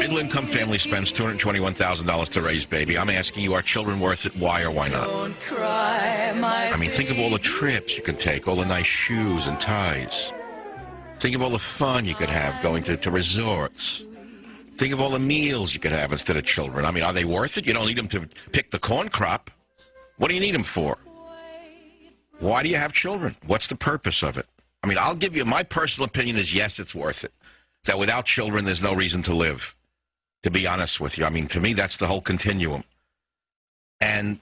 middle-income family spends $221,000 to raise baby. I'm asking you, are children worth it? Why or why not? Don't cry, my I mean, think of all the trips you can take, all the nice shoes and ties. Think of all the fun you could have going to resorts. Think of all the meals you could have instead of children. I mean, are they worth it? You don't need them to pick the corn crop. What do you need them for? Why do you have children? What's the purpose of it? I mean, I'll give you, my personal opinion is yes, it's worth it. That without children, there's no reason to live, to be honest with you. I mean, to me, that's the whole continuum. And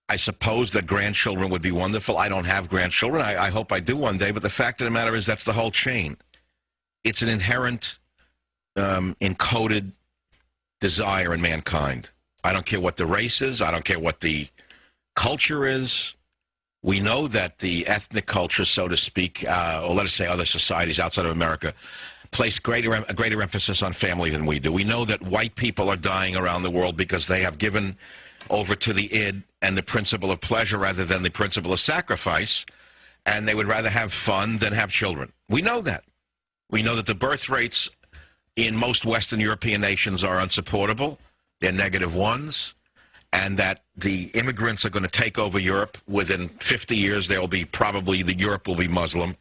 I suppose that grandchildren would be wonderful. I don't have grandchildren. I hope I do one day, but the fact of the matter is that's the whole chain. It's an inherent, encoded desire in mankind. I don't care what the race is. I don't care what the culture is. We know that the ethnic culture, so to speak, or let us say other societies outside of America, place a greater emphasis on family than we do. We know that white people are dying around the world because they have given over to the id and the principle of pleasure rather than the principle of sacrifice, and they would rather have fun than have children. We know that. We know that the birth rates in most Western European nations are unsupportable. They're negative ones. And that the immigrants are going to take over Europe. Within 50 years, there will be Europe will be Muslim.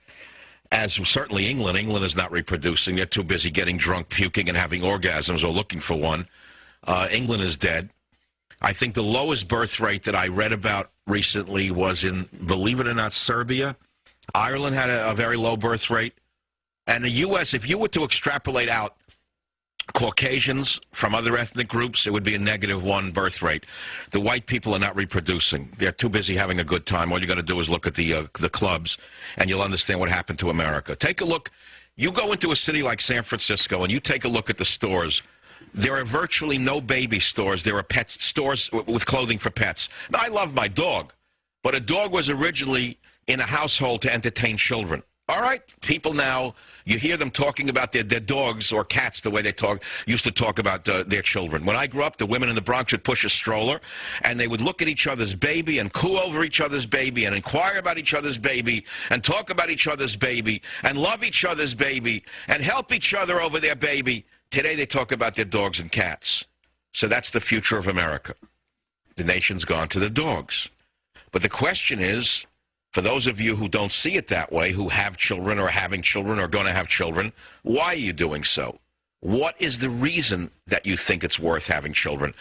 As certainly England. England is not reproducing. They're too busy getting drunk, puking, and having orgasms or looking for one. England is dead. I think the lowest birth rate that I read about recently was in, believe it or not, Serbia. Ireland had a very low birth rate. And the U.S., if you were to extrapolate out Caucasians from other ethnic groups, it would be a -1 birth rate. The white people are not reproducing. They're too busy having a good time. All you got to do is look at the clubs, and you'll understand what happened to America. Take a look. You go into a city like San Francisco, and you take a look at the stores. There are virtually no baby stores. There are pet stores with clothing for pets. Now, I love my dog, but a dog was originally in a household to entertain children. All right, people now, you hear them talking about their dogs or cats the way they used to talk about their children. When I grew up, the women in the Bronx would push a stroller, and they would look at each other's baby and coo over each other's baby and inquire about each other's baby and talk about each other's baby and love each other's baby and help each other over their baby. Today they talk about their dogs and cats. So that's the future of America. The nation's gone to the dogs. But the question is, for those of you who don't see it that way, who have children or having children or going to have children, why are you doing so? What is the reason that you think it's worth having children?